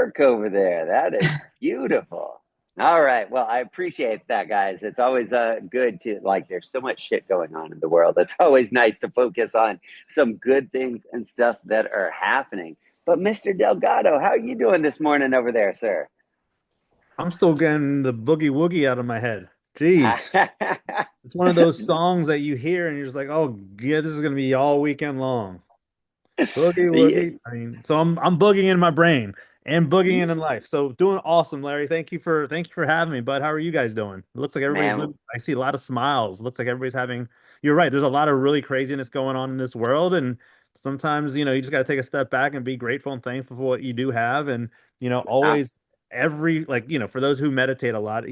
work over there. That is beautiful. All right. Well, I appreciate that, guys. It's always good to like. There's so much shit going on in the world. It's always nice to focus on some good things and stuff that are happening. But Mr. Delgado, how are you doing this morning over there, sir? I'm still getting the boogie woogie out of my head. Jeez. It's one of those songs that you hear and you're just like, oh yeah, this is gonna be all weekend long. Boogie Yeah. woogie. I mean, so I'm boogieing in my brain and boogieing in life. So doing awesome, Larry. Thank you for having me, bud. How are you guys doing? It looks like everybody's Man, living. I see a lot of smiles. It looks like everybody's having. You're right. There's a lot of really craziness going on in this world, and sometimes you just got to take a step back and be grateful and thankful for what you do have, and uh, always every for those who meditate a lot,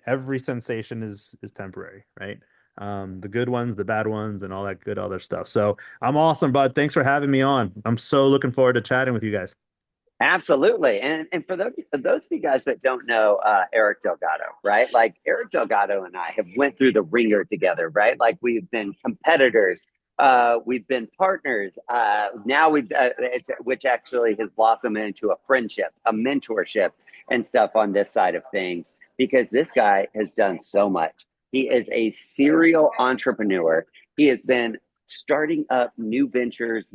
every sensation is temporary, right? The good ones, the bad ones, and all that good other stuff. So I'm awesome, bud. Thanks for having me on. I'm so looking forward to chatting with you guys. absolutely. And for those of you guys that don't know Eric Delgado, right? Like Eric Delgado and I have went through the ringer together, right? Like we've been competitors, we've been partners. Now which actually has blossomed into a friendship, a mentorship, and stuff on this side of things because this guy has done so much. He is a serial entrepreneur. He has been starting up new ventures,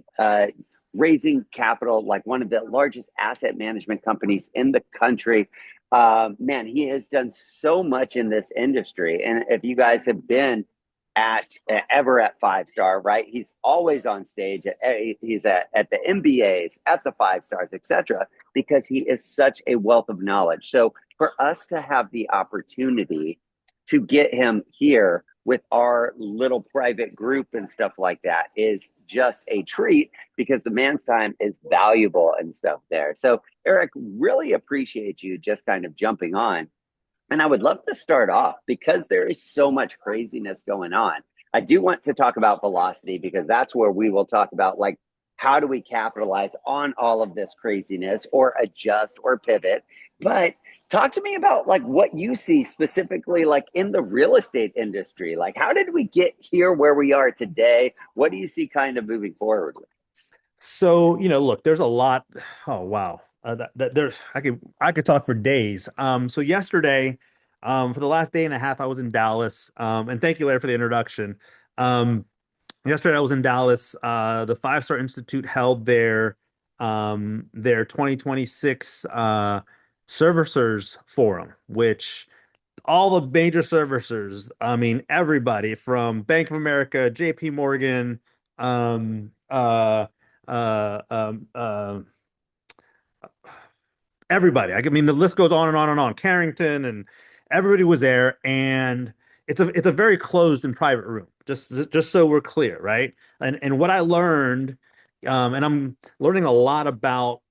raising capital, like one of the largest asset management companies in the country. Man, he has done so much in this industry. And if you guys have been at ever at Five Star, right? He's always on stage. He's at the MBAs, at the Five Stars, etc., because he is such a wealth of knowledge. So for us to have the opportunity to get him here with our little private group and stuff like that is just a treat because the man's time is valuable and stuff there. So, Eric, really appreciate you just kind of jumping on. And I would love to start off because there is so much craziness going on. I do want to talk about velocity because that's where we will talk about like how do we capitalize on all of this craziness or adjust or pivot. But talk to me about like what you see specifically like in the real estate industry. Like how did we get here where we are today? What do you see kind of moving forward with? So, look, there's a lot. Oh, wow. That there's I could talk for days. So yesterday, for the last day and a half, I was in Dallas. And thank you, Larry, for the introduction. Um, Yesterday I was in Dallas. The Five Star Institute held their 2026 servicers forum, which all the major servicers, I mean, everybody from Bank of America, JP Morgan, um, uh, uh, um, uh, everybody. I mean, the list goes on and on and on. Carrington and everybody was there, and it's a very closed and private room. Just so we're clear, right? And what I learned, and I'm learning a lot about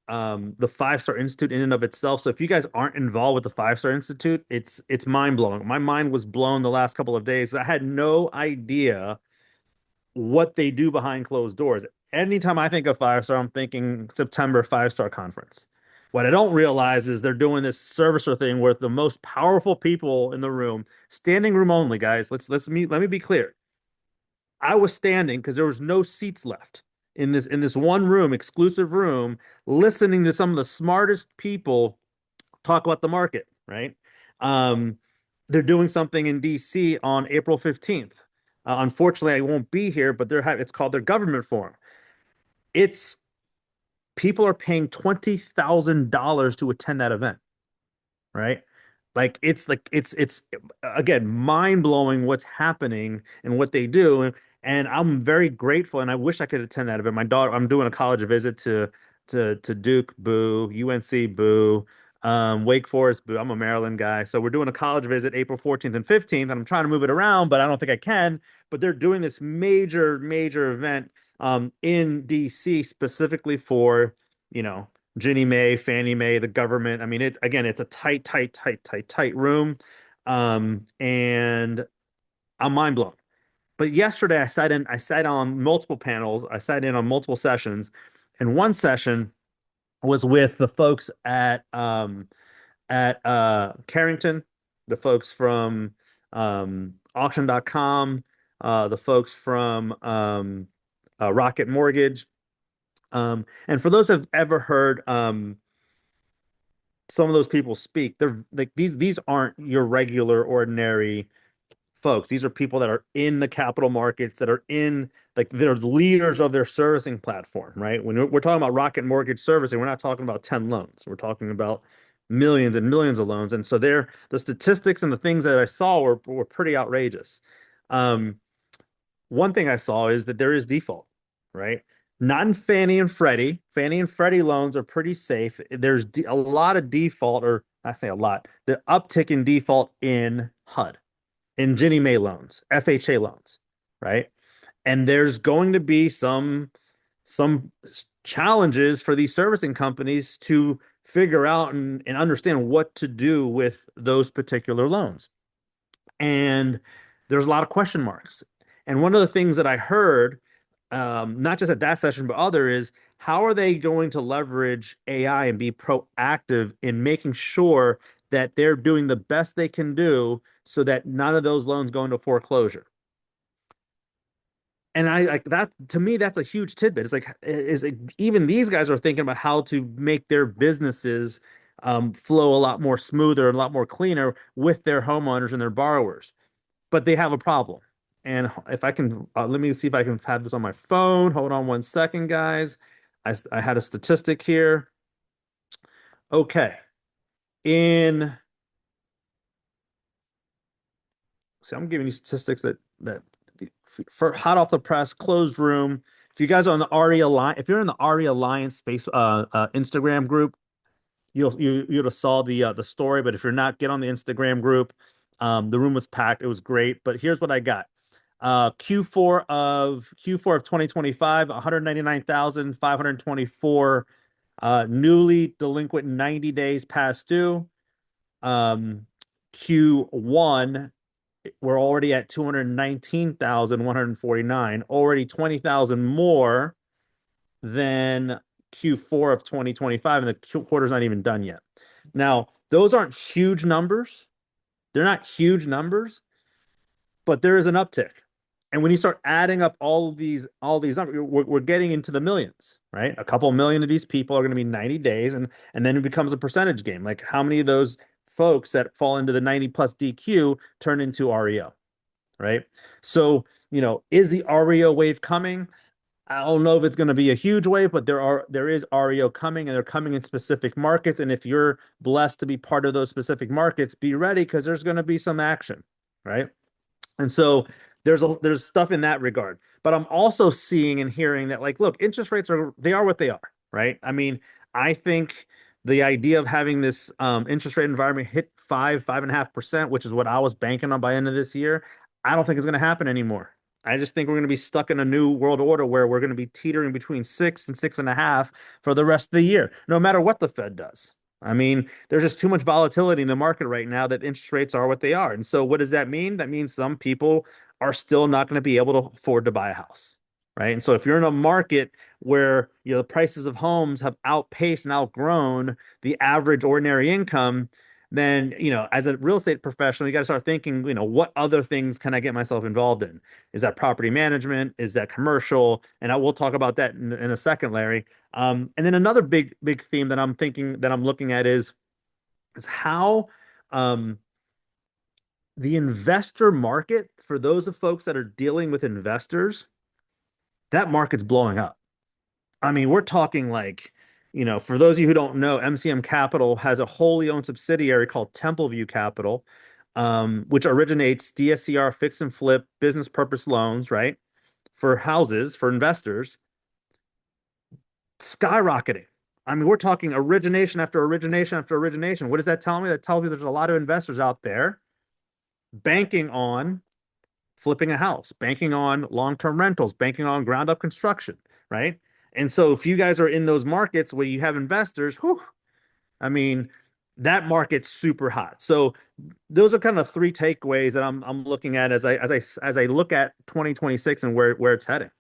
the Five Star Institute in and of itself. So if you guys aren't involved with the Five Star Institute, it's mind blowing. My mind was blown the last couple of days. I had no idea what they do behind closed doors. Anytime I think of Five Star, I'm thinking September Five Star Conference. What I don't realize is they're doing this servicer thing where the most powerful people in the room, standing room only, guys. Let me be clear. I was standing because there was no seats left in this one room, exclusive room, listening to some of the smartest people talk about the market, right? Um, they're doing something in DC on April 15th. Unfortunately, I won't be here, but it's called their government forum. It's People are paying $20,000 to attend that event, right? It's again mind blowing what's happening and what they do, and I'm very grateful. And I wish I could attend that event. My daughter, I'm doing a college visit to Duke, boo, UNC, boo, Wake Forest, boo. I'm a Maryland guy, so we're doing a college visit April 14th and 15th, and I'm trying to move it around, but I don't think I can. But they're doing this major event in DC specifically for you know Ginnie Mae, Fannie Mae, the government. I mean, it's a tight room. And I'm mind blown. But yesterday I sat on multiple panels, I sat in on multiple sessions, and one session was with the folks at Carrington, the folks from auction.com, the folks from Rocket Mortgage. And for those who've ever heard some of those people speak, they're like these aren't your regular ordinary folks. These are people that are in the capital markets, that are in like they're leaders of their servicing platform, right? When we're talking about Rocket Mortgage Servicing, we're not talking about 10 loans. We're talking about millions and millions of loans. And so the statistics and the things that I saw were pretty outrageous. Um, One thing I saw is that there is default, right? Not in Fannie and Freddie. Fannie and Freddie loans are pretty safe. There's a lot of default, or I say a lot, the uptick in default in HUD, in Ginnie Mae loans, FHA loans, right? And there's going to be some challenges for these servicing companies to figure out and understand what to do with those particular loans. And there's a lot of question marks. And one of the things that I heard, not just at that session, but other, is how are they going to leverage AI and be proactive in making sure that they're doing the best they can do so that none of those loans go into foreclosure? And I like that to me, that's a huge tidbit. It's like, even these guys are thinking about how to make their businesses flow a lot more smoother and a lot more cleaner with their homeowners and their borrowers, but they have a problem. And if I can, let me see if I can have this on my phone. Hold on one second, guys. I had a statistic here. Okay. In, See, I'm giving you statistics that for hot off the press, closed room. If you guys are on the RE Alliance, if you're in the RE Alliance Instagram group, you'd have saw the story. But if you're not, get on the Instagram group. The room was packed. It was great. But here's what I got. Q4 of 2025, 199,524 newly delinquent 90 days past due. Q1, we're already at 219,149, already 20,000 more than Q4 of 2025, and the quarter's not even done yet. Now, those aren't huge numbers. They're not huge numbers, but there is an uptick. And when you start adding up all these numbers, we're getting into the millions, right? A couple million of these people are going to be 90 days, and then it becomes a percentage game. Like how many of those folks that fall into the 90 plus DQ turn into REO, right? So, is the REO wave coming? I don't know if it's going to be a huge wave, but there is REO coming, and they're coming in specific markets. And if you're blessed to be part of those specific markets, be ready because there's going to be some action, right? And so there's stuff in that regard. But I'm also seeing and hearing that, like, look, interest rates are what they are, right? I mean, I think the idea of having this interest rate environment hit 5.5%, which is what I was banking on by end of this year, I don't think it's going to happen anymore. I just think we're going to be stuck in a new world order where we're going to be teetering between 6 and 6.5 for the rest of the year, no matter what the Fed does. I mean, there's just too much volatility in the market right now that interest rates are what they are. And so what does that mean? That means some people are still not going to be able to afford to buy a house, right? And so if you're in a market where, the prices of homes have outpaced and outgrown the average ordinary income, then, as a real estate professional, you got to start thinking, what other things can I get myself involved in? Is that property management? Is that commercial? And I will talk about that in a second, Larry. And then another big theme that I'm looking at is how um, the investor market, for those of folks that are dealing with investors, that market's blowing up. I mean, we're talking like, for those of you who don't know, MCM Capital has a wholly owned subsidiary called Templeview Capital, which originates DSCR fix and flip business purpose loans, right? For houses, for investors, skyrocketing. I mean, we're talking origination after origination after origination. What does that tell me? That tells me there's a lot of investors out there banking on flipping a house, banking on long-term rentals, banking on ground up construction, right? And so if you guys are in those markets where you have investors, whew, I mean, that market's super hot. So those are kind of three takeaways that I'm looking at as I look at 2026 and where it's heading.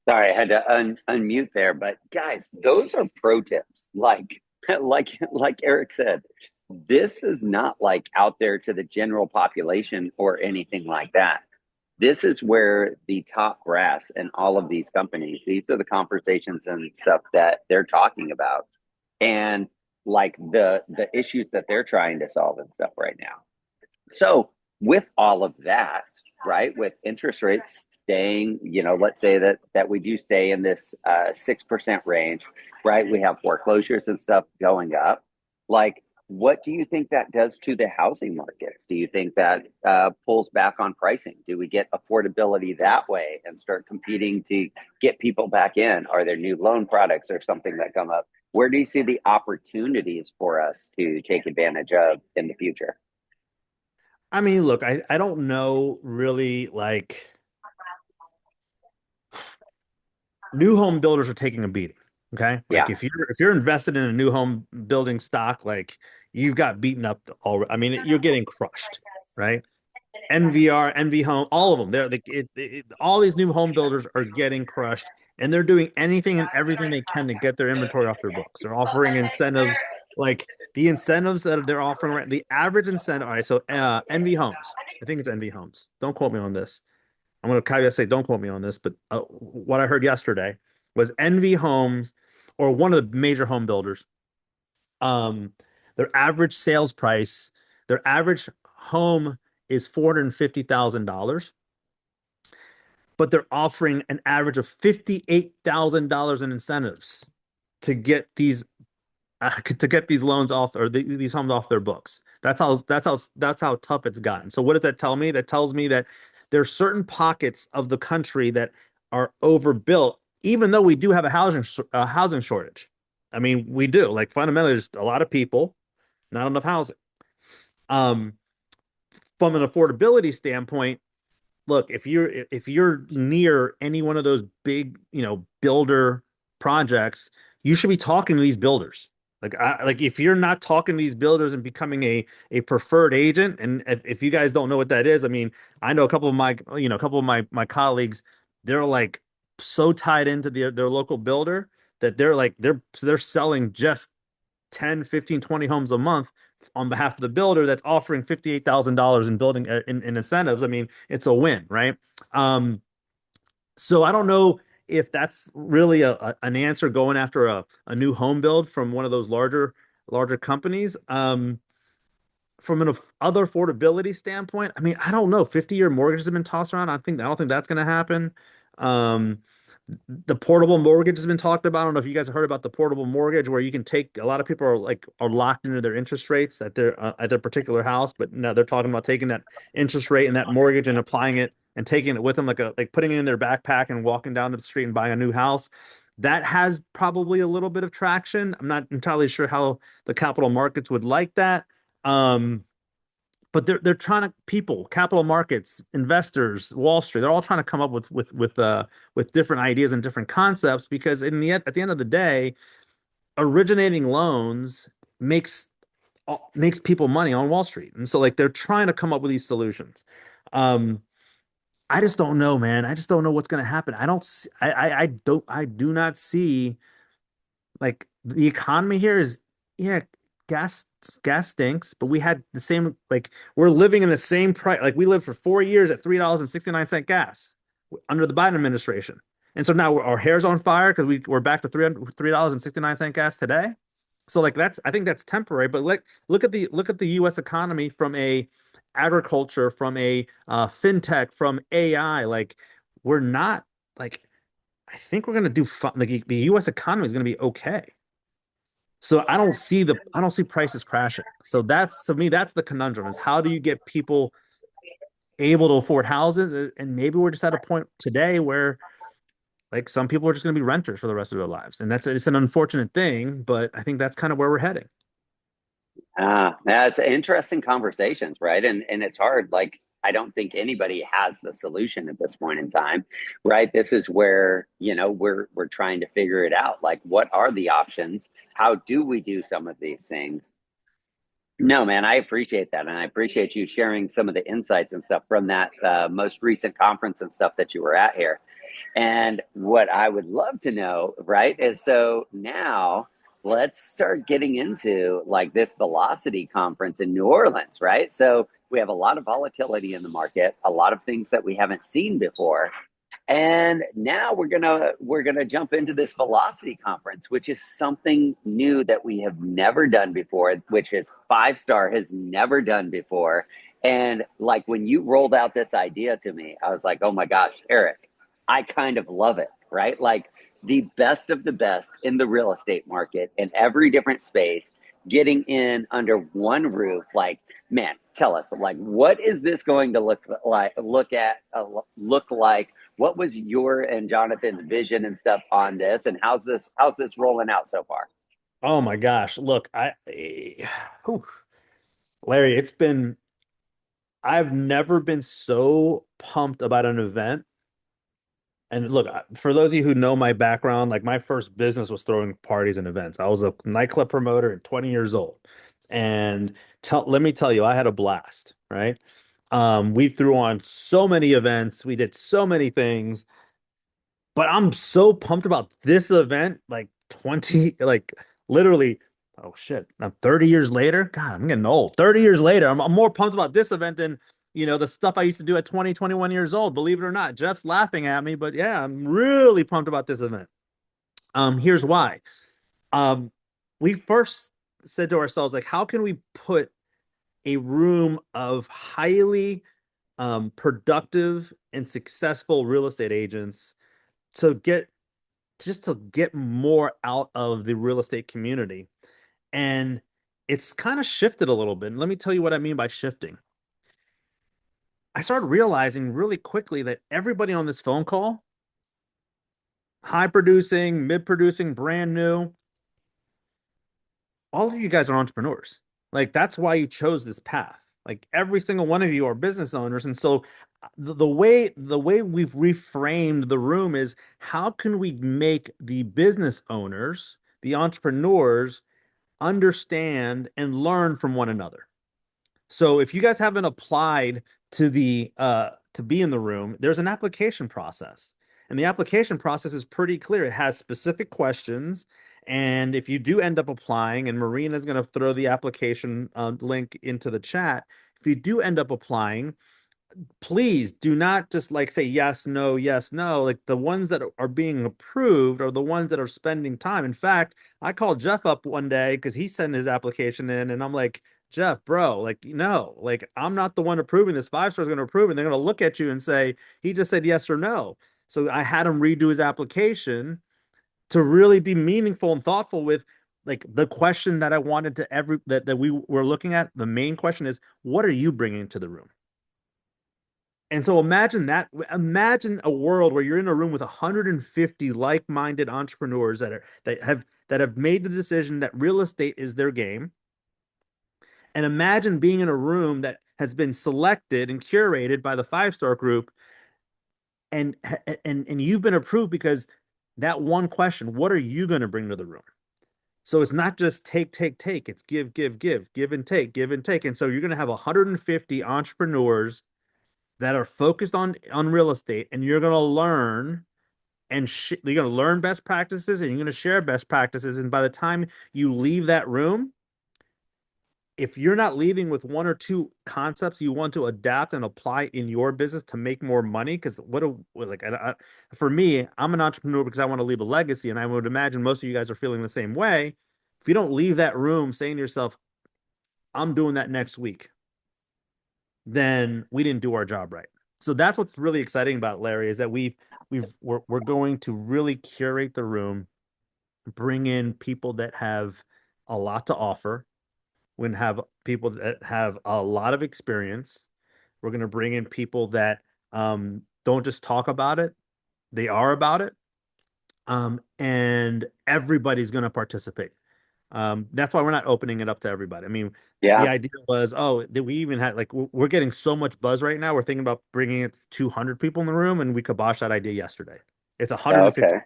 Sorry, I had to unmute there, but guys, those are pro tips. Like, like Eric said, this is not like out there to the general population or anything like that. This is where the top brass and all of these companies, these are the conversations and stuff that they're talking about. and like the issues that they're trying to solve and stuff right now. So with all of that, right, with interest rates staying, let's say that we do stay in this 6% range, right? We have foreclosures and stuff going up. Like, what do you think that does to the housing markets? Do you think that pulls back on pricing? Do we get affordability that way and start competing to get people back in? Are there new loan products or something that come up? Where do you see the opportunities for us to take advantage of in the future? I mean, look, I don't know really like new home builders are taking a beating. Okay. Like Yeah. if you're invested in a new home building stock, like you've got beaten up already. I mean, you're getting crushed, right? NVR, NV Home, all of them. They're like all these new home builders are getting crushed, and they're doing anything and everything they can to get their inventory off their books. They're offering incentives, like the incentives that they're offering, right? The average incentive. All right, so NV Homes, I think it's NV Homes. Don't quote me on this. I'm going to caveat say don't quote me on this, but what I heard yesterday was NV Homes or one of the major home builders. Um, their average sales price, their average home is $450,000, but they're offering an average of $58,000 in incentives to get these loans off or these homes off their books. That's how tough it's gotten. So what does that tell me? That tells me that there's certain pockets of the country that are overbuilt, even though we do have a housing shortage. I mean, we do. Like fundamentally, there's a lot of people, not enough housing. Um, from an affordability standpoint, look, if you're near any one of those big, builder projects, you should be talking to these builders. Like if you're not talking to these builders and becoming a preferred agent, and if you guys don't know what that is, I mean, I know a couple of my colleagues, they're like so tied into their local builder that they're selling just 10, 15, 20 homes a month on behalf of the builder that's offering $58,000 in building in incentives. I mean, it's a win, right? Um, so I don't know if that's really an answer going after a new home build from one of those larger companies. From an other affordability standpoint, I mean, I don't know. 50-year mortgages have been tossed around. I don't think that's going to happen. Um, the portable mortgage has been talked about. I don't know if you guys have heard about the portable mortgage, where you can take a lot of people are locked into their interest rates at their particular house, but now they're talking about taking that interest rate and that mortgage and applying it and taking it with them, like putting it in their backpack and walking down to the street and buying a new house. That has probably a little bit of traction. I'm not entirely sure how the capital markets would like that. Um, but they're trying to people, capital markets, investors, Wall Street, they're all trying to come up with different ideas and different concepts because at the end of the day, originating loans makes people money on Wall Street. And so like they're trying to come up with these solutions. Um, I just don't know, man. I just don't know what's going to happen. I don't see, I do not see like the economy here is, yeah, gas gas stinks, but we had the same, like we're living in the same price. Like we lived for 4 years at $3.69 gas under the Biden administration. And so now our hair's on fire because we're back to $3.69 gas today. So like I think that's temporary, but like look at the US economy from a agriculture, from a fintech, from AI. Like we're not like I think we're gonna do fun. Like the U.S. economy is gonna be okay. So I don't see prices crashing. So that's to me that's the conundrum is how do you get people able to afford houses? And maybe we're just at a point today where like some people are just gonna be renters for the rest of their lives, and it's an unfortunate thing, but I think that's kind of where we're heading. Yeah, it's interesting conversations, right? And it's hard. Like I don't think anybody has the solution at this point in time, right? This is where, we're trying to figure it out. Like what are the options? How do we do some of these things? No, man, I appreciate that. And I appreciate you sharing some of the insights and stuff from that most recent conference and stuff that you were at here. And what I would love to know, right, is so now let's start getting into like this velocity conference in New Orleans, right? So we have a lot of volatility in the market, a lot of things that we haven't seen before. And now we're gonna jump into this velocity conference, which is something new that we have never done before, which is Five Star has never done before. And like when you rolled out this idea to me, I was like, oh my gosh, Eric, I kind of love it, right? Like the best of the best in the real estate market in every different space, getting in under one roof. Like, man, tell us, like, what is this going to look like? What was your and Jonathan's vision and stuff on this, and how's this rolling out so far? Oh my gosh. Look, whew, Larry, I've never been so pumped about an event. And look, for those of you who know my background, like my first business was throwing parties and events. I was a nightclub promoter at 20 years old. And let me tell you, I had a blast, right? We threw on so many events, we did so many things, but I'm so pumped about this event, like 20, like literally, oh shit, I'm 30 years later. God, I'm getting old. 30 years later, I'm more pumped about this event than, the stuff I used to do at 20, 21 years old, believe it or not. Jeff's laughing at me, but yeah, I'm really pumped about this event. Here's why. Um, we first said to ourselves, like, how can we put a room of highly productive and successful real estate agents to get more out of the real estate community. And it's kind of shifted a little bit. And let me tell you what I mean by shifting. I started realizing really quickly that everybody on this phone call, high producing, mid producing, brand new, all of you guys are entrepreneurs. Like that's why you chose this path. Like every single one of you are business owners. And so the way we've reframed the room is how can we make the business owners, the entrepreneurs understand and learn from one another. So if you guys haven't applied to be in the room, there's an application process. And the application process is pretty clear. It has specific questions. And if you do end up applying, and Marina is going to throw the application link into the chat, if you do end up applying, please do not just like say yes, no, yes, no. Like the ones that are being approved are the ones that are spending time. In fact, I called Jeff up one day because he sent his application in, and I'm like, Jeff, bro, like, no, like I'm not the one approving this. Five Star's going to approve it. And they're going to look at you and say, he just said yes or no. So I had him redo his application to really be meaningful and thoughtful with like the question that I wanted to that we were looking at. The main question is, what are you bringing to the room? And so imagine that. Imagine a world where you're in a room with 150 like-minded entrepreneurs that have made the decision that real estate is their game. And imagine being in a room that has been selected and curated by the Five Star Group, and and you've been approved because that one question, what are you going to bring to the room? So it's not just take, take, take. It's give, give, give and take, give and take. And so you're going to have 150 entrepreneurs that are focused on real estate, and you're going to learn you're going to learn best practices, and you're going to share best practices. And by the time you leave that room, if you're not leaving with one or two concepts you want to adapt and apply in your business to make more money, because for me, I'm an entrepreneur because I want to leave a legacy, and I would imagine most of you guys are feeling the same way. If you don't leave that room saying to yourself, I'm doing that next week, then we didn't do our job right. So that's what's really exciting about Larry is that we're going to really curate the room, bring in people that have a lot to offer, we're going to have people that have a lot of experience. We're going to bring in people that don't just talk about it, they are about it. And everybody's going to participate. That's why we're not opening it up to everybody. I mean, the Yeah. idea was, oh, that we even had like we're getting so much buzz right now. We're thinking about bringing it 200 people in the room, and we kiboshed that idea yesterday. It's 150. Okay.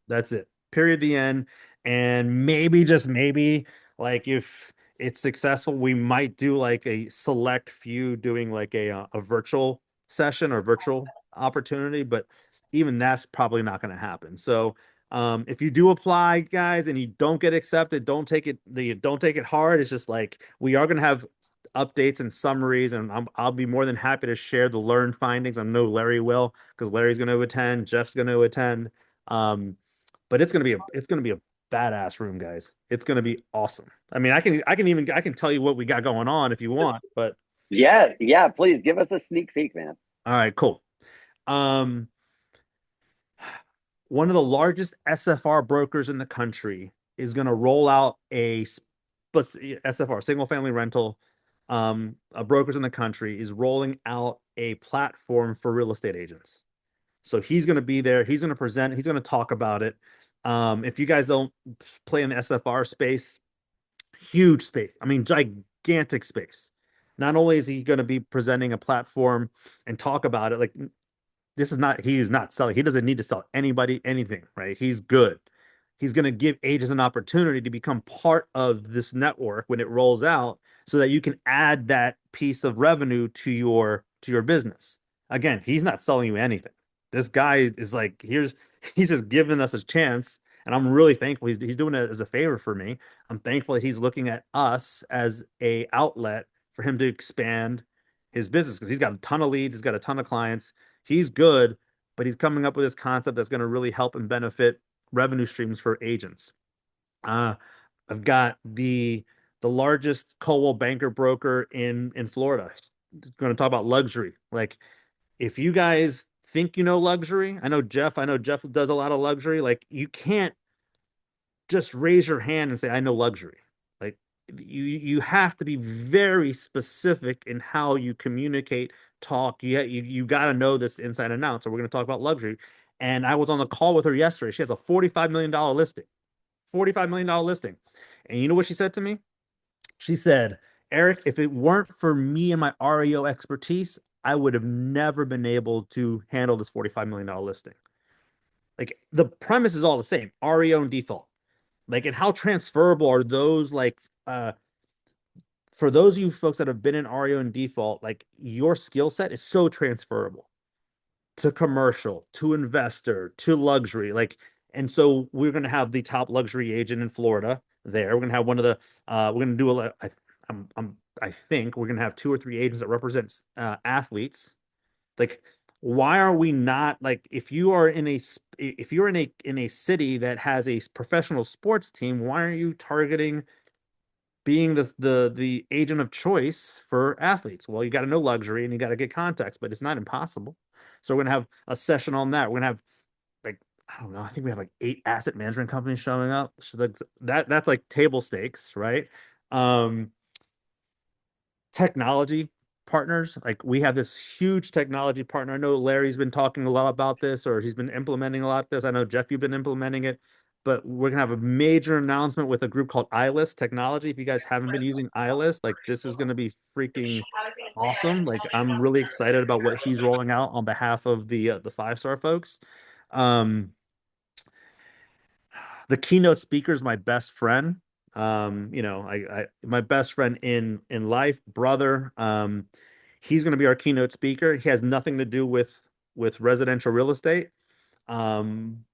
That's it. Period. The end. And maybe just maybe, like if it's successful, we might do like a select few doing like a virtual session or virtual opportunity, but even that's probably not going to happen. So if you do apply, guys, and you don't get accepted, don't take it hard. It's just like we are going to have updates and summaries, and I'll be more than happy to share the learned findings. I know Larry will because Larry's going to attend, Jeff's going to attend. Um, but it's going to be a badass room, guys. It's going to be awesome. I mean, I can tell you what we got going on if you want, but Yeah, yeah. Please give us a sneak peek, man. all right, cool. Um, one of the largest SFR brokers in the country is going to roll out SFR, single family rental. Brokers in the country is rolling out a platform for real estate agents. So he's going to be there. He's going to present. He's going to talk about it. If you guys don't play in the SFR space, huge space. I mean, gigantic space. Not only is he going to be presenting a platform and talk about it, like he is not selling. He doesn't need to sell anybody anything, right? He's good. He's going to give agents an opportunity to become part of this network when it rolls out so that you can add that piece of revenue to your business. Again, he's not selling you anything. This guy is like, he's just giving us a chance. And I'm really thankful he's doing it as a favor for me. I'm thankful that he's looking at us as a outlet for him to expand his business because he's got a ton of leads, he's got a ton of clients. He's good, but he's coming up with this concept that's going to really help and benefit revenue streams for agents. Uh, I've got the largest Coldwell banker broker in Florida. Going to talk about luxury. Like, if you guys think you know luxury, I know Jeff does a lot of luxury. Like, you can't just raise your hand and say, I know luxury. Like, you have to be very specific in how you communicate, talk. You got to know this inside and out. So we're going to talk about luxury. And I was on the call with her yesterday. She has a $45 million listing. $45 million listing. And you know what she said to me? She said, Eric, if it weren't for me and my REO expertise, I would have never been able to handle this $45 million listing. Like, the premise is all the same, REO and default. Like, and how transferable are those, like, for those of you folks that have been in REO and default, like, your skill set is so transferable to commercial, to investor, to luxury. Like, and so we're going to have the top luxury agent in Florida there. We're going to have one of the, we're going to do I think we're going to have two or three agents that represent athletes. Like, why are we not, like, if you're in a city that has a professional sports team, why aren't you targeting being the agent of choice for athletes? Well, you got to know luxury and you got to get contacts, but it's not impossible. So we're gonna have a session on that. We're gonna have, like, I don't know, I think we have like 8 asset management companies showing up. So that's like table stakes, right? Um, Technology partners. Like, we have this huge technology partner. I know Larry's been talking a lot about this, or he's been implementing a lot of this. I know Jeff, you've been implementing it, but we're gonna have a major announcement with a group called iList Technology. If you guys haven't been using iList, like, this is gonna be freaking awesome. Like, I'm really excited about what he's rolling out on behalf of the 5 star folks. Um, the keynote speaker is my best friend. My best friend in life, brother. He's going to be our keynote speaker. He has nothing to do with residential real estate. Um,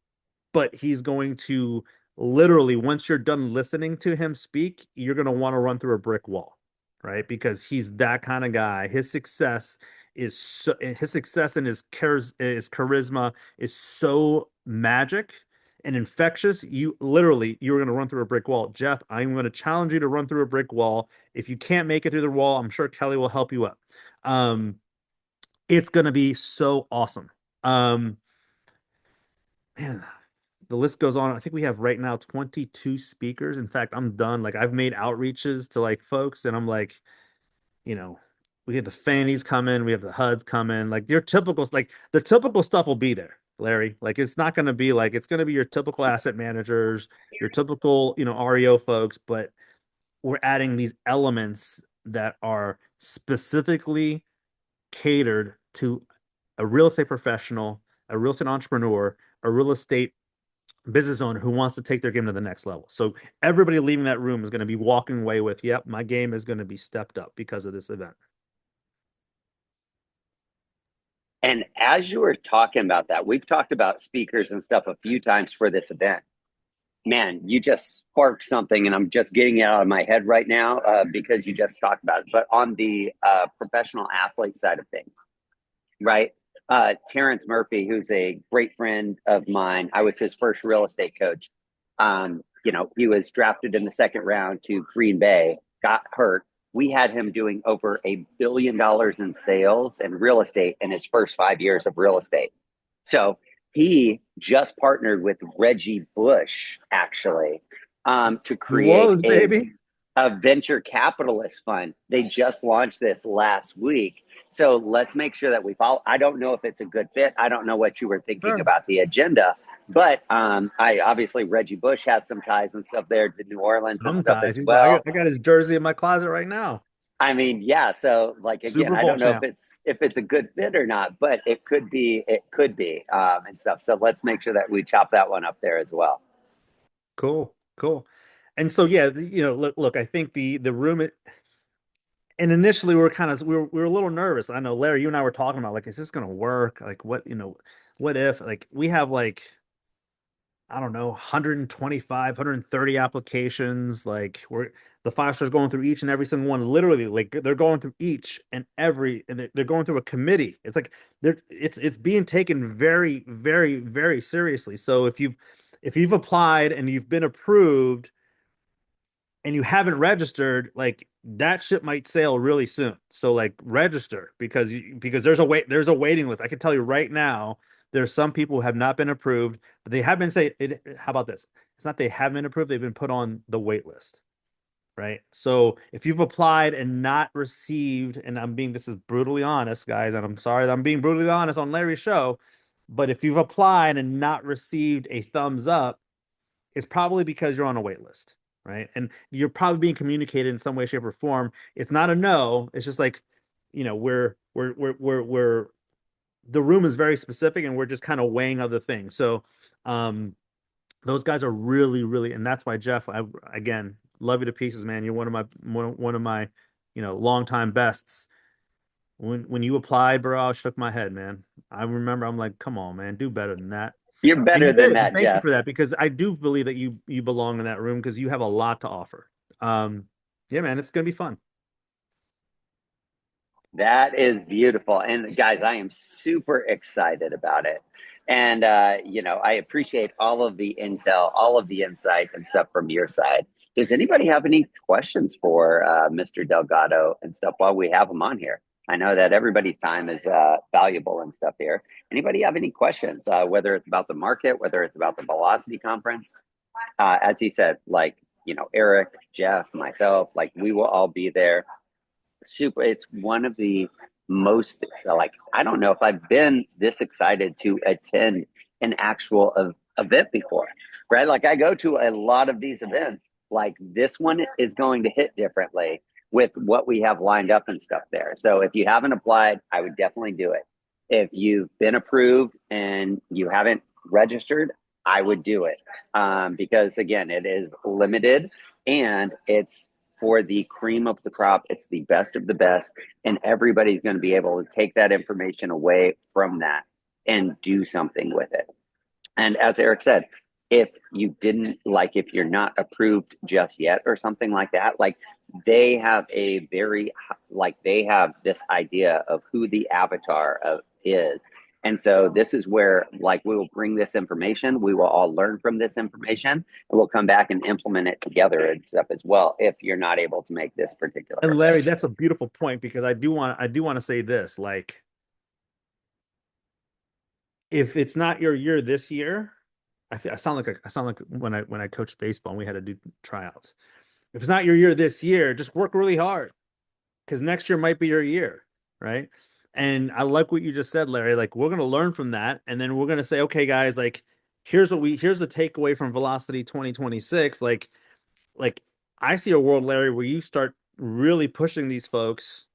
but he's going to literally, once you're done listening to him speak, you're going to want to run through a brick wall, right? Because he's that kind of guy. His success and his charisma is so magic and infectious. You're going to run through a brick wall. Jeff, I'm going to challenge you to run through a brick wall. If you can't make it through the wall, I'm sure Kelly will help you up. Um, it's going to be so awesome. Um, Man, the list goes on. I think we have right now 22 speakers. In fact, I'm done. Like, I've made outreaches to, like, folks, and I'm like, you know, we have the Fannies coming, we have the HUDs coming. Like, your typical, like, the typical stuff will be there, Larry. Like, it's not going to be like, it's going to be your typical asset managers, your typical, REO folks, but we're adding these elements that are specifically catered to a real estate professional, a real estate entrepreneur, a real estate business owner who wants to take their game to the next level. So everybody leaving that room is going to be walking away with, yep, my game is going to be stepped up because of this event. And as you were talking about that, we've talked about speakers and stuff a few times for this event. Man, you just sparked something, and I'm just getting it out of my head right now because you just talked about it. But on the professional athlete side of things, right? Terrence Murphy, who's a great friend of mine, I was his first real estate coach. He was drafted in the second round to Green Bay, got hurt. We had him doing over $1 billion in sales and real estate in his first 5 years of real estate. So he just partnered with Reggie Bush, actually, to New create Orleans, baby. a venture capitalist fund. They just launched this last week. So let's make sure that we follow. I don't know if it's a good fit. I don't know what you were thinking Sure. about the agenda, but I obviously Reggie Bush has some ties and stuff there to New Orleans and stuff Sometimes as he's like, well. I got his jersey in my closet right now. I mean, yeah. So like again, Super I Bowl don't know if champ. it's a good fit or not, but it could be and stuff. So let's make sure that we chop that one up there as well. Cool, cool. And so yeah, look, I think the room and initially we were a little nervous. I know Larry, you and I were talking about like, is this gonna work? Like what if like we have like I don't know, 125, 130 applications. Like we're the five stars going through each and every single one. Literally, like they're going through each and every, and they're going through a committee. It's like it's being taken very, very, very seriously. So if you've applied and you've been approved and you haven't registered, like that ship might sail really soon. So like register because there's a waiting list. I can tell you right now, there's some people who have not been approved, but they have been say it, how about this? It's not they haven't been approved, they've been put on the wait list, right? So if you've applied and not received, and this is brutally honest, guys, and I'm sorry that I'm being brutally honest on Larry's show, but if you've applied and not received a thumbs up, it's probably because you're on a wait list, right? And you're probably being communicated in some way, shape, or form. It's not a no. It's just like, we're the room is very specific, and we're just kind of weighing other things. So, um, those guys are really, really, and that's why Jeff, again, love you to pieces, man. You're one of my, longtime bests. When you applied, bro, I shook my head, man. I remember I'm like, come on, man, do better than that. You're And you better than did, and that, thank you Jeff. for that because I do believe that you belong in that room because you have a lot to offer. Um, yeah, man, it's gonna be fun. That is beautiful. And guys, I am super excited about it. And, I appreciate all of the intel, all of the insight and stuff from your side. Does anybody have any questions for Mr. Delgado and stuff while we have him on here? I know that everybody's time is valuable and stuff here. Anybody have any questions, whether it's about the market, whether it's about the Velocity Conference? As he said, like, Eric, Jeff, myself, like we will all be there. Super, it's one of the most, like, I don't know if I've been this excited to attend an actual event before, right? Like I go to a lot of these events, like this one is going to hit differently with what we have lined up and stuff there. So if you haven't applied, I would definitely do it. If you've been approved and you haven't registered, I would do it, because again, it is limited and it's for the cream of the crop. It's the best of the best. And everybody's going to be able to take that information away from that and do something with it. And as Eric said, if you didn't like, if you're not approved just yet or something like that, like they have a very, like they have this idea of who the avatar of is. And so this is where like we will bring this information, we will all learn from this information, and we'll come back and implement it together and stuff as well if you're not able to make this particular And event. Larry, that's a beautiful point because I do want to say this, like if it's not your year this year, I sound like when I coached baseball and we had to do tryouts. If it's not your year this year, just work really hard because next year might be your year, right? And I like what you just said, Larry. Like we're gonna learn from that, and then we're gonna say, okay, guys, like here's the takeaway from Velocity 2026. Like I see a world, Larry, where you start really pushing these folks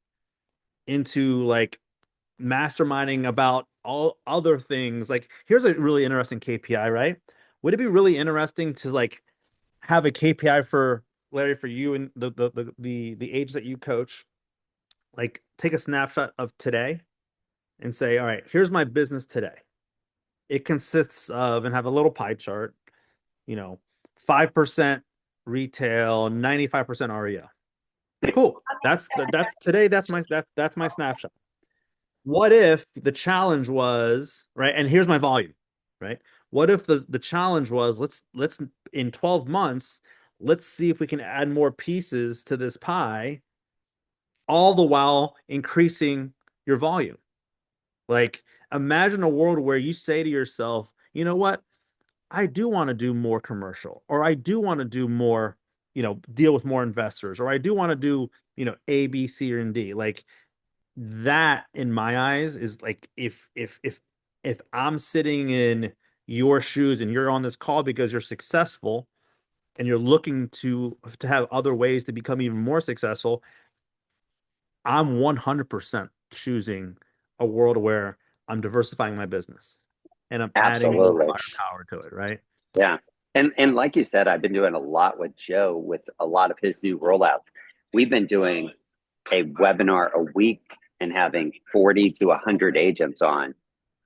into like masterminding about all other things. Like here's a really interesting KPI, right? Would it be really interesting to like have a KPI for Larry for you and the age that you coach? Like take a snapshot of today and say, all right, here's my business today. It consists of, and have a little pie chart, you know, 5% retail, 95% REO. Cool. That's today. That's my snapshot. What if the challenge was, right? And here's my volume, right? What if the challenge was let's in 12 months, let's see if we can add more pieces to this pie, all the while increasing your volume. Like imagine a world where you say to yourself, you know what? I do want to do more commercial, or I do want to do more, deal with more investors, or I do want to do, A, B, C, or D. Like that in my eyes is like if I'm sitting in your shoes and you're on this call because you're successful and you're looking to have other ways to become even more successful, I'm 100% choosing a world where I'm diversifying my business and I'm adding more Absolutely. firepower to it, right? Yeah. And like you said, I've been doing a lot with Joe with a lot of his new rollouts. We've been doing a webinar a week and having 40 to 100 agents on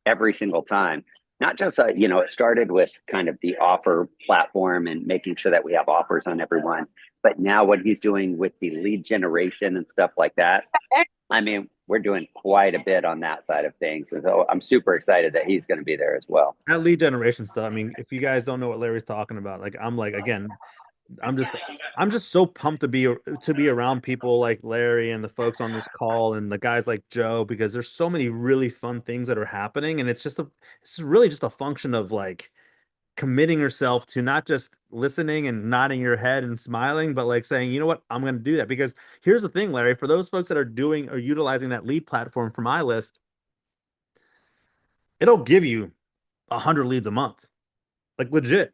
every single time. Not just, it started with kind of the offer platform and making sure that we have offers on everyone. But now what he's doing with the lead generation and stuff like that, I mean, we're doing quite a bit on that side of things. And so I'm super excited that he's going to be there as well. That lead generation stuff. I mean, if you guys don't know what Larry's talking about, like I'm like again, I'm just I'm just so pumped to be around people like Larry and the folks on this call and the guys like Joe because there's so many really fun things that are happening and it's really just a function of like committing yourself to not just listening and nodding your head and smiling, but like saying, you know what, I'm going to do that because here's the thing, Larry, for those folks that are doing or utilizing that lead platform for my list, it'll give you 100 leads a month, like legit.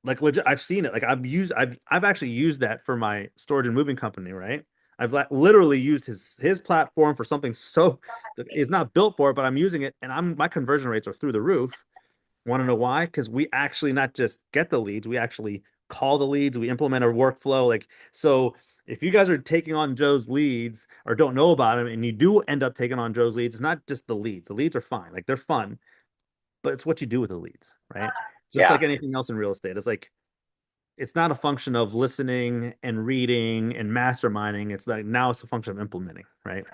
Like legit, I've seen it. Like I've actually used that for my storage and moving company, right? I've literally used his platform for something so that is not built for it, but I'm using it, and my conversion rates are through the roof. Want to know why? Because we actually not just get the leads, we actually call the leads, we implement a workflow. Like so, if you guys are taking on Joe's leads or don't know about him, and you do end up taking on Joe's leads, it's not just the leads. The leads are fine, like they're fun, but it's what you do with the leads, right? Just Yeah. like anything else in real estate, it's like it's not a function of listening and reading and masterminding. It's like now it's a function of implementing, right?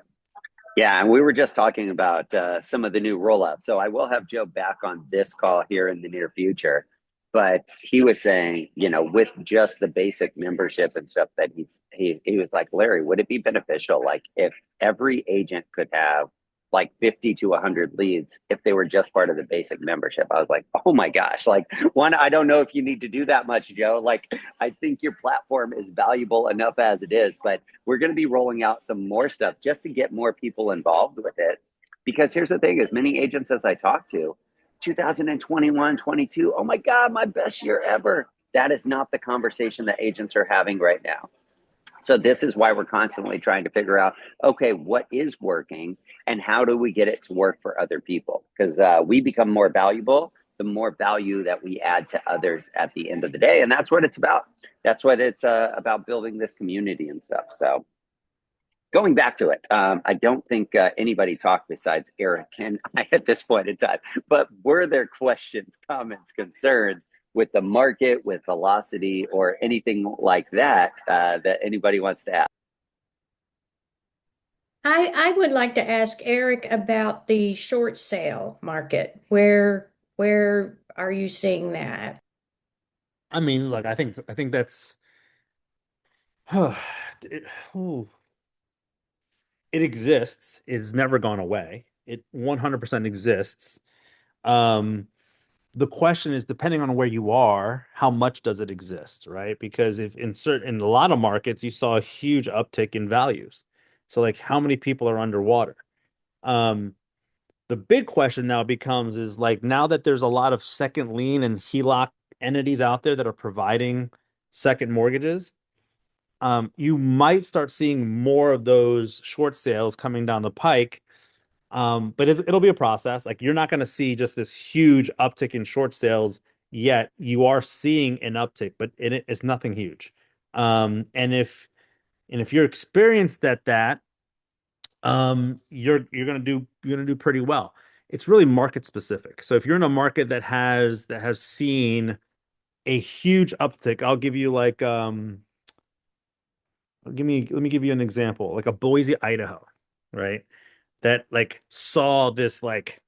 Yeah, and we were just talking about some of the new rollouts. So I will have Joe back on this call here in the near future. But he was saying, with just the basic membership and stuff that he was like, Larry, would it be beneficial, like if every agent could have like 50 to 100 leads if they were just part of the basic membership? I was like, oh my gosh, like one, I don't know if you need to do that much, Joe. Like I think your platform is valuable enough as it is, but we're going to be rolling out some more stuff just to get more people involved with it. Because here's the thing, as many agents as I talk to, 2021, 22, oh my God, my best year ever. That is not the conversation that agents are having right now. So this is why we're constantly trying to figure out, okay, what is working and how do we get it to work for other people? Because we become more valuable the more value that we add to others at the end of the day. And that's what it's about. That's what it's about, building this community and stuff. So going back to it, I don't think anybody talked besides Eric and I at this point in time. But were there questions, comments, concerns with the market, with velocity, or anything like that that anybody wants to ask? I would like to ask Eric about the short sale market. Where are you seeing that? I mean, look, I think that's it, ooh, it exists. It's never gone away. It 100% exists. Um, the question is, depending on where you are, how much does it exist, right? Because if in a lot of markets, you saw a huge uptick in values. So like how many people are underwater? Um, the big question now becomes is like now that there's a lot of second lien and HELOC entities out there that are providing second mortgages, you might start seeing more of those short sales coming down the pike. But it'll be a process. Like you're not going to see just this huge uptick in short sales yet. You are seeing an uptick, but it's nothing huge. And if you're experienced at that, you're gonna do pretty well. It's really market specific. So if you're in a market that has seen a huge uptick. I'll give you like let me give you an example, like a Boise, Idaho, right? That like saw this like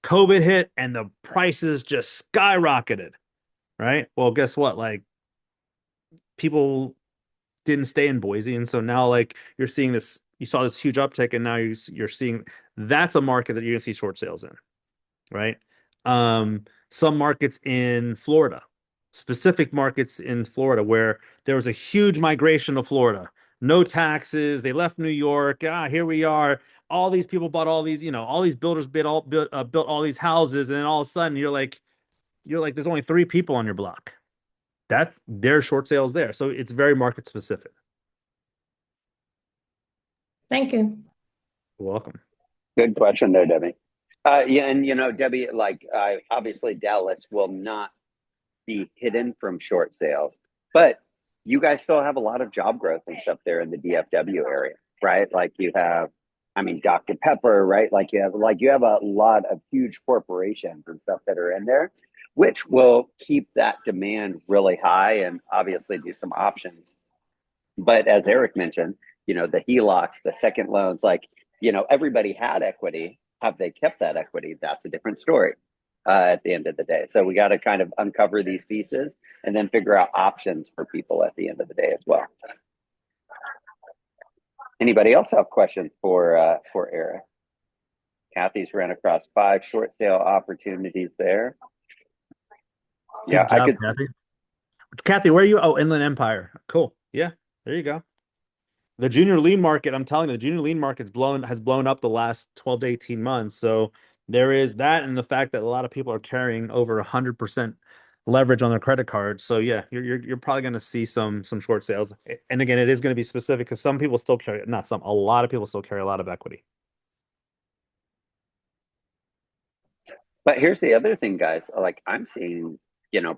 COVID hit and the prices just skyrocketed, right? Well, guess what? Like people didn't stay in Boise, and so now like you're seeing this, you saw this huge uptick, and now you're seeing that's a market that you're gonna see short sales in, right? Some markets in Florida, specific markets in Florida where there was a huge migration to Florida. No taxes. They left New York. Ah, here we are. All these people bought all these, all these builders built all these houses, and then all of a sudden you're like, there's only three people on your block. That's their short sales there. So it's very market specific. Thank you. You're welcome. Good question there, Debbie. Yeah, and Debbie, like obviously Dallas will not be hidden from short sales, but you guys still have a lot of job growth and stuff there in the DFW area, right? Like you have, I mean, Dr. Pepper, right? Like you have a lot of huge corporations and stuff that are in there, which will keep that demand really high and obviously do some options. But as Eric mentioned, the HELOCs, the second loans, like, everybody had equity. Have they kept that equity? That's a different story at the end of the day. So we got to kind of uncover these pieces and then figure out options for people at the end of the day as well. Anybody else have questions for Eric? Kathy's ran across 5 short sale opportunities there. Yeah, Good job, Kathy. Kathy, where are you? Oh, Inland Empire. Cool. Yeah, there you go. The junior lien market, I'm telling you, the junior lien market's has blown up the last 12 to 18 months. So there is that, and the fact that a lot of people are carrying over 100% leverage on their credit cards. So yeah, you're probably going to see some short sales. And again, it is going to be specific because some people still carry, not some, a lot of people still carry a lot of equity. But here's the other thing, guys. Like I'm seeing,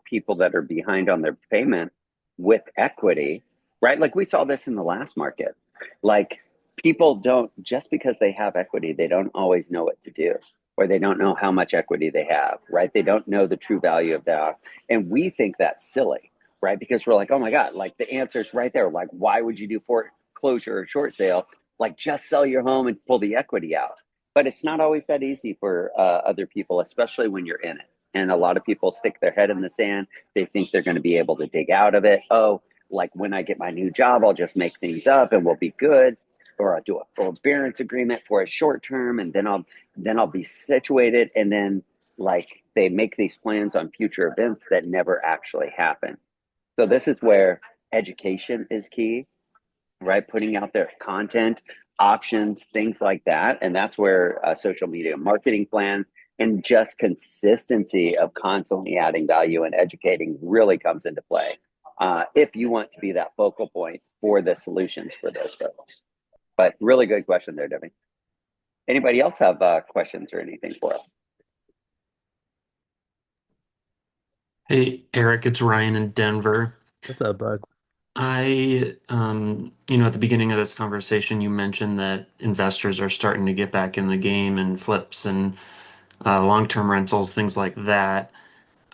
people that are behind on their payment with equity, right? Like we saw this in the last market. Like people don't, just because they have equity, they don't always know what to do, or they don't know how much equity they have, right? They don't know the true value of that. And we think that's silly, right? Because we're like, oh my God, like the answer's right there. Like, why would you do foreclosure or short sale? Like just sell your home and pull the equity out. But it's not always that easy for other people, especially when you're in it. And a lot of people stick their head in the sand. They think they're going to be able to dig out of it. Oh, like when I get my new job, I'll just make things up and we'll be good. Or I'll do a forbearance agreement for a short term, and then I'll be situated. And then like they make these plans on future events that never actually happen. So this is where education is key, right? Putting out their content, options, things like that. And that's where a social media marketing plan and just consistency of constantly adding value and educating really comes into play if you want to be that focal point for the solutions for those folks. But really good question there, Debbie. Anybody else have questions or anything for us? Hey, Eric, it's Ryan in Denver. What's up, bud? At the beginning of this conversation, you mentioned that investors are starting to get back in the game and flips and long-term rentals, things like that.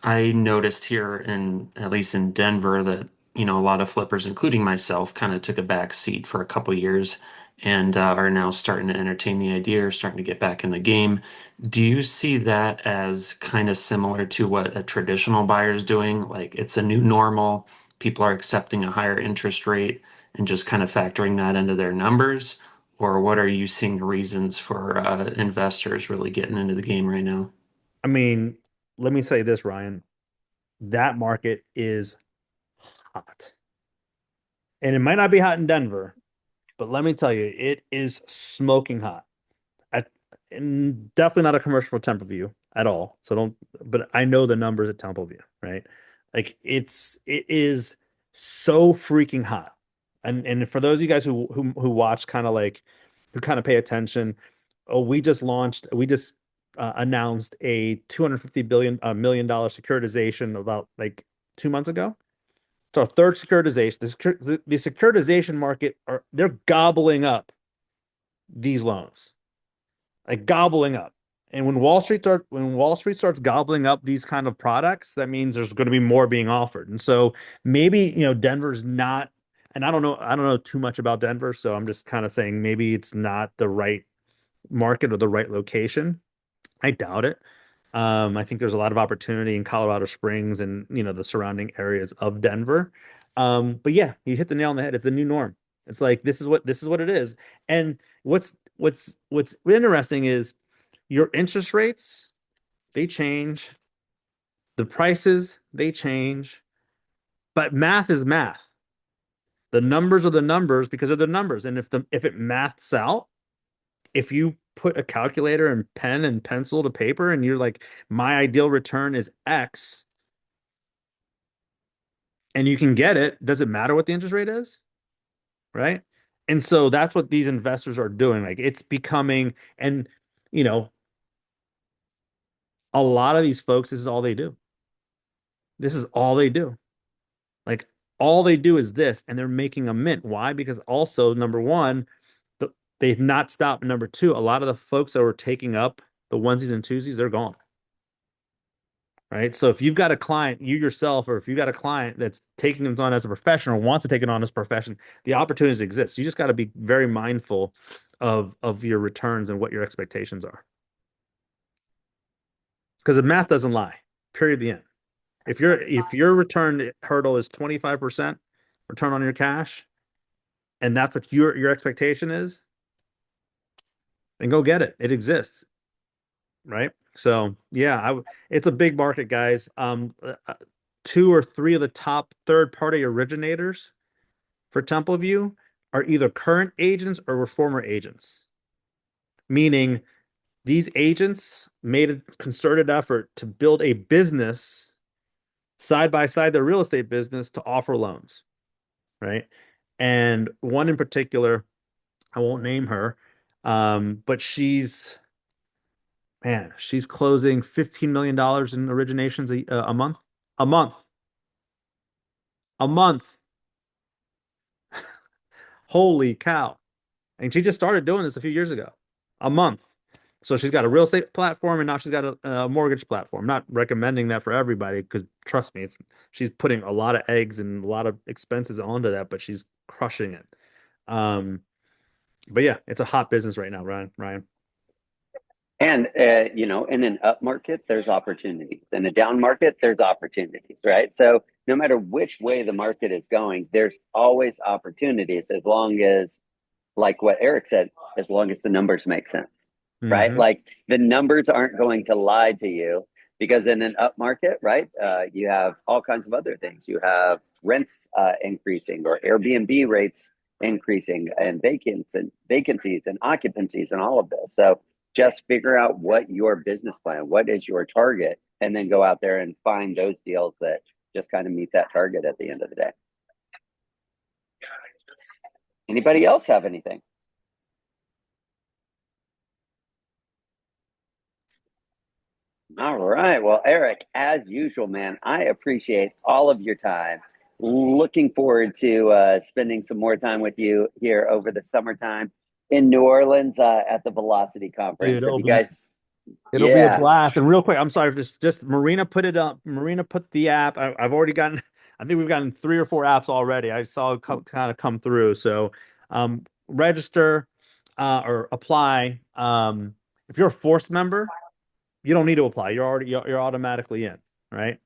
I noticed here at least in Denver, that, a lot of flippers, including myself, kind of took a back seat for a couple years and are now starting to entertain the idea or starting to get back in the game. Do you see that as kind of similar to what a traditional buyer is doing? Like it's a new normal, people are accepting a higher interest rate and just kind of factoring that into their numbers? Or what are you seeing reasons for investors really getting into the game right now? I mean, let me say this, Ryan. That market is hot. And it might not be hot in Denver, but let me tell you, it is smoking hot. I, and definitely not a commercial for Templeview at all. So don't, but I know the numbers at Templeview, right? Like it is so freaking hot. And for those of you guys who watch kind of like who kind of pay attention, oh, we just announced a 250 billion million dollar securitization about like 2 months ago. So our third securitization, the securitization market they're gobbling up these loans, like gobbling up. And when Wall Street starts gobbling up these kind of products, that means there's going to be more being offered. And so maybe, Denver's not, and I don't know too much about Denver, so I'm just kind of saying maybe it's not the right market or the right location. I doubt it. I think there's a lot of opportunity in Colorado Springs and the surrounding areas of Denver. But yeah, you hit the nail on the head. It's the new norm. It's like this is what it is. And what's interesting is your interest rates, they change, the prices, they change, but math is math. The numbers are the numbers because of the numbers. And if it maths out, if you put a calculator and pen and pencil to paper and you're like, my ideal return is X, and you can get it, does it matter what the interest rate is? Right? And so that's what these investors are doing. Like it's becoming, and you know, a lot of these folks, this is all they do. This is all they do. Like all they do is this, and they're making a mint. Why? Because also, number one, they've not stopped. Number two, a lot of the folks that were taking up the onesies and twosies, they're gone. Right. So if you've got a client, you yourself, or if you've got a client that's taking it on as a profession or wants to take it on as a profession, the opportunities exist. You just got to be very mindful of your returns and what your expectations are. Because the math doesn't lie. Period. The end. If your return hurdle is 25% return on your cash, and that's what your expectation is, then go get it. It exists. Right. So yeah, it's a big market, guys. Two or three of the top third-party originators for Templeview are either current agents or were former agents, meaning these agents made a concerted effort to build a business side by side their real estate business to offer loans, right? And one in particular, I won't name her, but she's closing $15 million in originations a month, a month, a month. Holy cow. And she just started doing this a few years ago, a month. So she's got a real estate platform and now she's got a mortgage platform. Not recommending that for everybody because trust me, she's putting a lot of eggs and a lot of expenses onto that, but she's crushing it. Um, but yeah, it's a hot business right now, Ryan. And in an up market, there's opportunities. In a down market, there's opportunities, right? So no matter which way the market is going, there's always opportunities as long as, like what Eric said, as long as the numbers make sense, right? Hmm. Like the numbers aren't going to lie to you because in an up market, right, you have all kinds of other things. You have rents increasing or Airbnb rates increasing and vacancies and occupancies and all of this. So just figure out what your business plan, what is your target, and then go out there and find those deals that just kind of meet that target at the end of the day. Anybody else have anything? All right. Well, Eric, as usual, man, I appreciate all of your time. Looking forward to spending some more time with you here over the summertime in New Orleans at the Velocity Dude, Conference. If you guys, it'll be a yeah, blast. And real quick, I'm sorry, just Marina put it up. Marina put the app. I've already gotten, I think we've gotten 3 or 4 apps already. I saw it kind of come through. So register or apply. If you're a Force member, you don't need to apply. You're automatically in, right?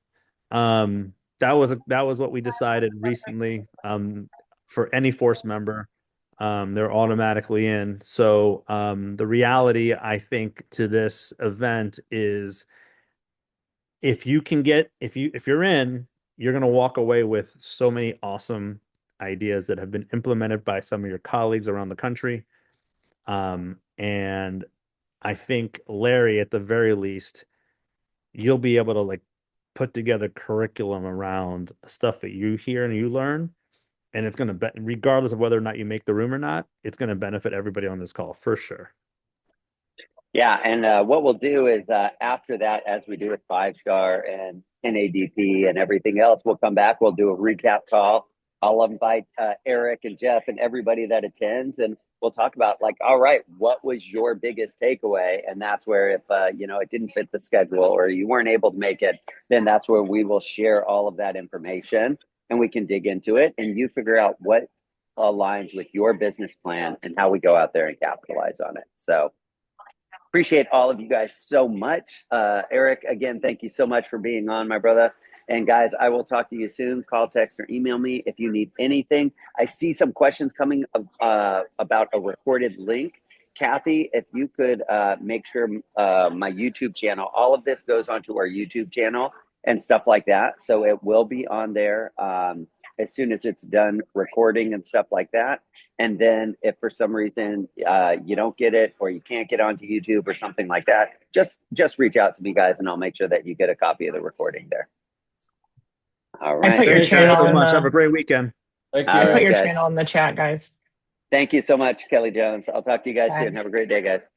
That was what we decided recently. For any Force member, they're automatically in. So the reality, I think, to this event is if you're in, you're gonna walk away with so many awesome ideas that have been implemented by some of your colleagues around the country. And I think Larry, at the very least, you'll be able to like put together curriculum around stuff that you hear and you learn, and it's going to be, regardless of whether or not you make the room or not, it's going to benefit everybody on this call for sure. yeah. And what we'll do is after that, as we do with Five Star and NADP and everything else, we'll come back. We'll do a recap call I'll invite Eric and Jeff and everybody that attends, and we'll talk about like, all right, what was your biggest takeaway? And that's where if it didn't fit the schedule or you weren't able to make it, then that's where we will share all of that information and we can dig into it, and you figure out what aligns with your business plan and how we go out there and capitalize on it. So appreciate all of you guys so much. Eric, again, thank you so much for being on, my brother. And guys, I will talk to you soon. Call, text, or email me if you need anything. I see some questions coming about a recorded link. Kathy, if you could make sure my YouTube channel, all of this goes onto our YouTube channel and stuff like that. So it will be on there as soon as it's done recording and stuff like that. And then if for some reason you don't get it or you can't get onto YouTube or something like that, just reach out to me, guys, and I'll make sure that you get a copy of the recording there. All I right. put your Thanks guys channel so in much. Have the a great weekend. Thank you. All I put right, your guys. channel in the chat, guys. Thank you so much, Kelly Jones. I'll talk to you guys Bye. soon. Have a great day, guys.